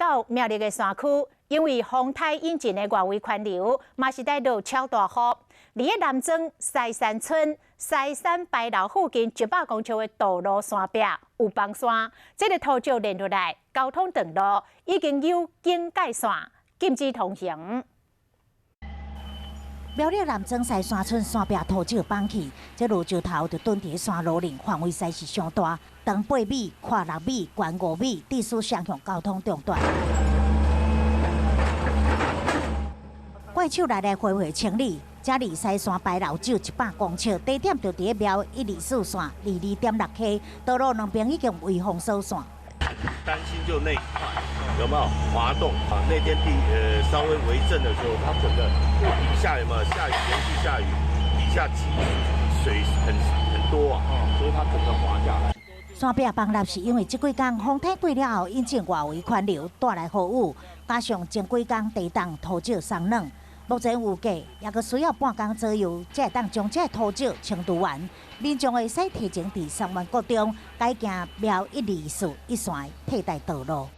到苗栗的山区，因为风台引进的外围环流，嘛是带到超大雨。伫个南庄西山村西山白楼附近100公尺的道路山壁有崩山，这个土石连落来，交通道路已经有警戒线，禁止通行。 苗栗南庄西山村山壁土石崩去，这路石头就蹲伫山路顶，范围实是上大，长8米、宽6米、悬5米，地势双向交通中断。怪手来来回回清理，这离西山白楼只有100公尺，地点就伫个苗124线22.6K， 道路两边已经围封锁线。担心就那一块有没有滑动啊？那天稍微微震的时候，它整个底下有没有下雨，连续下雨，底下积水很多啊，所以它整个滑下来。山壁崩塌是因为这几天风台过了后，引进外围环流带来雨雨，加上前几天地动土石松软，目前预计也阁需要半工左右，才会当将这土石清除完。民众会使提前伫3万国中改行苗124一线替代道路。